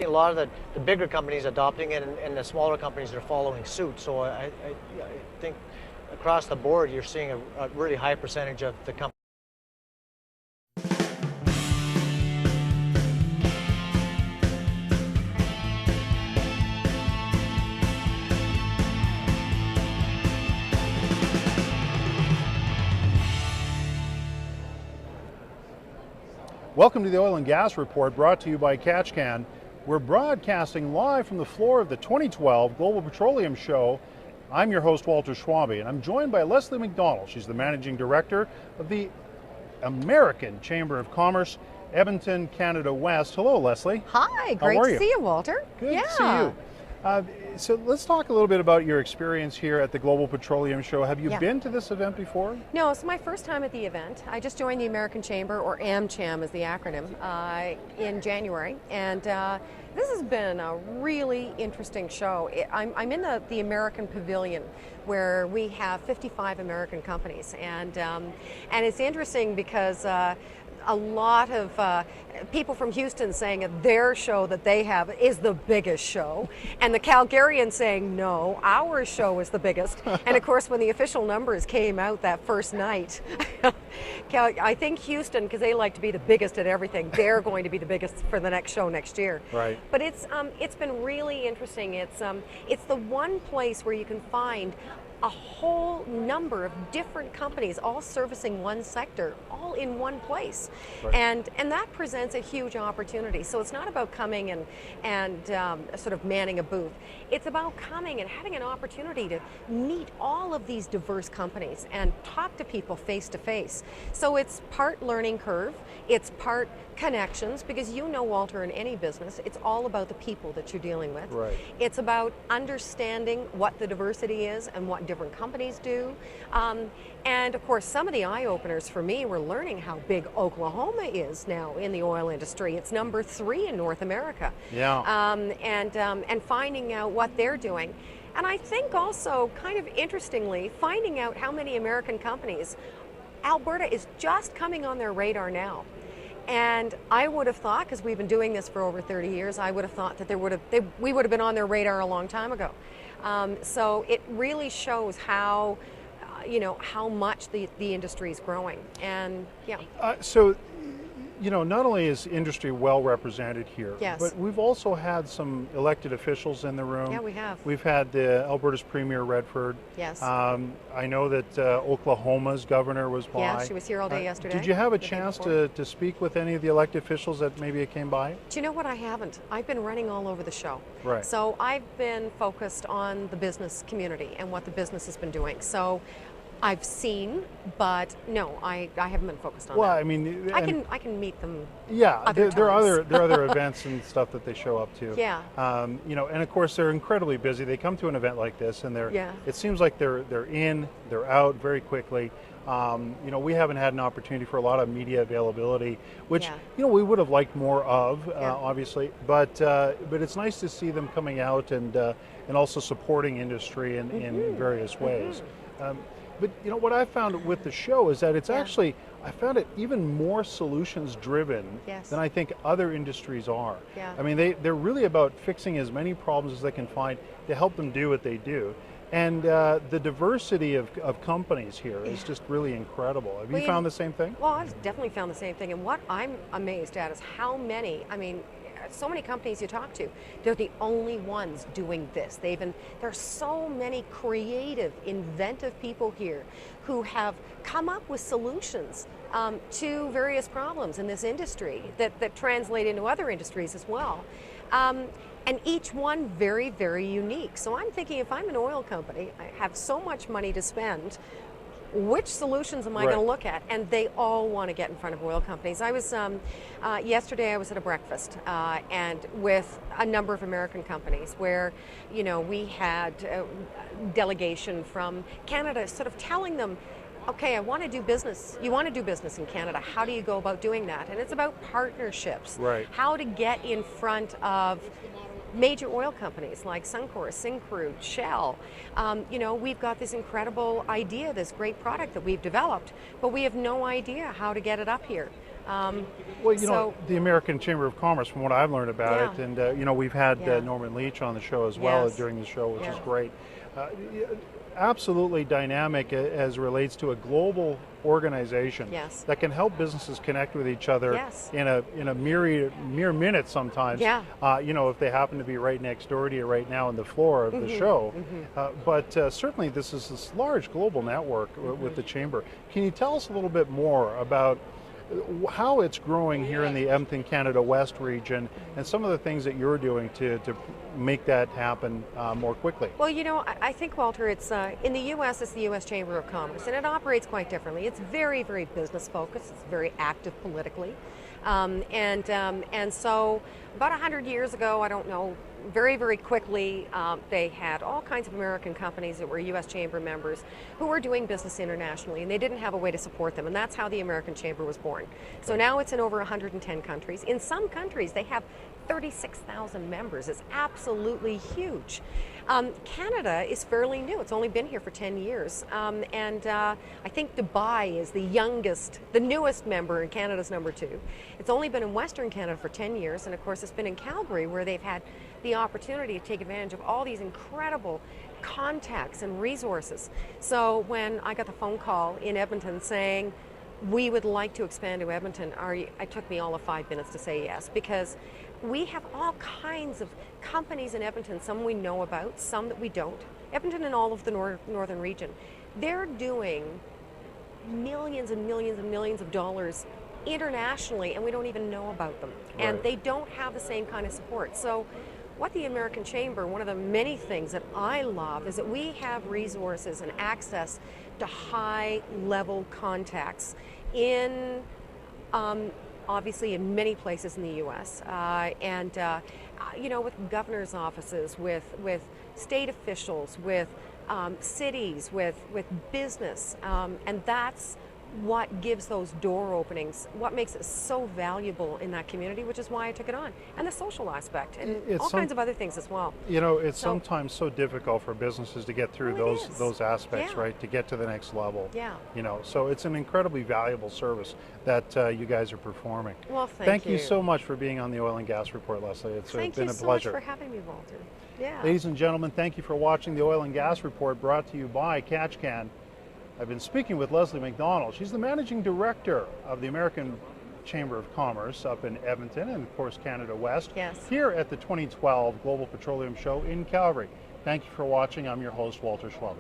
A lot of the bigger companies adopting it, and the smaller companies are following suit. So I think across the board, you're seeing a really high percentage of the companies. Welcome to the Oil and Gas Report, brought to you by Katch. We're broadcasting live from the floor of the 2012 Global Petroleum Show. I'm your host, Walter Schwabe, and I'm joined by Lesley MacDonald. She's the Managing Director of the American Chamber of Commerce, Edmonton, Canada West. Hello, Leslie. Hi, great to see you, Walter. Good to see you. So let's talk a little bit about your experience here at the Global Petroleum Show. Have you been to this event before? No, it's my first time at the event. I just joined the American Chamber, or AMCHAM is the acronym, in January. And this has been a really interesting show. I'm in the American Pavilion, where we have 55 American companies. And it's interesting because a lot of people from Houston saying that their show that they have is the biggest show, and the Calgarians saying, no, our show is the biggest. And of course, when the official numbers came out that first night, I think Houston, because they like to be the biggest at everything, they're going to be the biggest for the next show next year. Right. But it's been really interesting. It's the one place where you can find a whole number of different companies all servicing one sector, all in one place. Right. And that presents a huge opportunity. So it's not about coming and sort of manning a booth. It's about coming and having an opportunity to meet all of these diverse companies and talk to people face to face. So it's part learning curve, it's part connections, because you know, Walter, in any business, it's all about the people that you're dealing with. Right. It's about understanding what the diversity is and what different companies do. And of course, some of the eye-openers for me were learning how big Oklahoma is now in the oil industry. It's number 3 in North America. Yeah. And finding out what they're doing. And I think also, kind of interestingly, finding out how many American companies, Alberta is just coming on their radar now. And I would have thought, because we've been doing this for over 30 years, I would have thought that we would have been on their radar a long time ago. So it really shows how, how much the industry is growing. And yeah. So, not only is industry well represented here, yes, but we've also had some elected officials in the room. Yeah, we have. We've had the Alberta's Premier Redford. Yes. I know that Oklahoma's governor was by. Yeah, she was here all day yesterday. Did you have a chance to speak with any of the elected officials that maybe came by? Do you know what? I haven't. I've been running all over the show. Right. So I've been focused on the business community and what the business has been doing. So I've seen, but no, I haven't been focused on that. Well, I mean, I can meet them. Yeah, there are times. other events and stuff that they show up to. Yeah. And of course they're incredibly busy. They come to an event like this, and it seems like they're in, they're out very quickly. We haven't had an opportunity for a lot of media availability, which we would have liked more of, obviously. But it's nice to see them coming out and also supporting industry in various ways. But what I found with the show is that it's actually, I found it even more solutions driven than I think other industries are. Yeah. I mean, they're really about fixing as many problems as they can find to help them do what they do. And the diversity of companies here is just really incredible. Have you found the same thing? Well, I've definitely found the same thing. And what I'm amazed at is how many, so many companies you talk to, they're the only ones doing this. There's so many creative, inventive people here who have come up with solutions to various problems in this industry that translate into other industries as well. And each one very, very unique. So I'm thinking, if I'm an oil company, I have so much money to spend, which solutions am I going to look at? And they all want to get in front of oil companies. I was, yesterday I was at a breakfast and with a number of American companies where, we had a delegation from Canada sort of telling them, okay, I want to do business. You want to do business in Canada. How do you go about doing that? And it's about partnerships. Right. How to get in front of major oil companies like Suncor, Syncrude, Shell. We've got this incredible idea, this great product that we've developed, but we have no idea how to get it up here. Well, you know, the American Chamber of Commerce, from what I've learned about it, and you know, we've had Norman Leach on the show as well during the show, which is great. Absolutely dynamic as relates to a global organization that can help businesses connect with each other in a mere minute sometimes. You know, if they happen to be right next door to you right now on the floor of the show. But certainly this is this large global network with the Chamber. Can you tell us a little bit more about how it's growing here in the Edmonton, Canada West region, and some of the things that you're doing to make that happen more quickly? Well, you know, I think, Walter, it's in the U.S., it's the U.S. Chamber of Commerce, and it operates quite differently. It's very, very business focused. It's very active politically. And so about 100 years ago, I don't know, very, very quickly, they had all kinds of American companies that were U.S. Chamber members who were doing business internationally, and they didn't have a way to support them, and that's how the American Chamber was born. So now it's in over 110 countries. In some countries, they have 36,000 members. It's absolutely huge. Canada is fairly new. It's only been here for 10 years. And I think Dubai is the youngest, the newest member, and Canada's number 2. It's only been in Western Canada for 10 years, and of course it's been in Calgary, where they've had the opportunity to take advantage of all these incredible contacts and resources. So when I got the phone call in Edmonton saying, we would like to expand to Edmonton, it took me all of 5 minutes to say yes, because we have all kinds of companies in Edmonton, some we know about, some that we don't. Edmonton and all of the northern region, they're doing millions and millions and millions of dollars internationally, and we don't even know about them. And they don't have the same kind of support. So what the American Chamber, one of the many things that I love, is that we have resources and access to high-level contacts in obviously in many places in the U.S. You know, with governor's offices, with state officials, with cities, with business, and that's what gives those door openings, what makes it so valuable in that community, which is why I took it on, and the social aspect, and all kinds of other things as well. You know, it's sometimes so difficult for businesses to get through those aspects, right, to get to the next level. You know, so it's an incredibly valuable service that you guys are performing. Well, thank you so much for being on the Oil and Gas Report, Lesley. It's been a pleasure. Thank you so much for having me, Walter. Ladies and gentlemen, thank you for watching the Oil and Gas Report, brought to you by Katch. I've been speaking with Lesley MacDonald. She's the Managing Director of the American Chamber of Commerce up in Edmonton and, of course, Canada West, here at the 2012 Global Petroleum Show in Calgary. Thank you for watching. I'm your host, Walter Schwabe.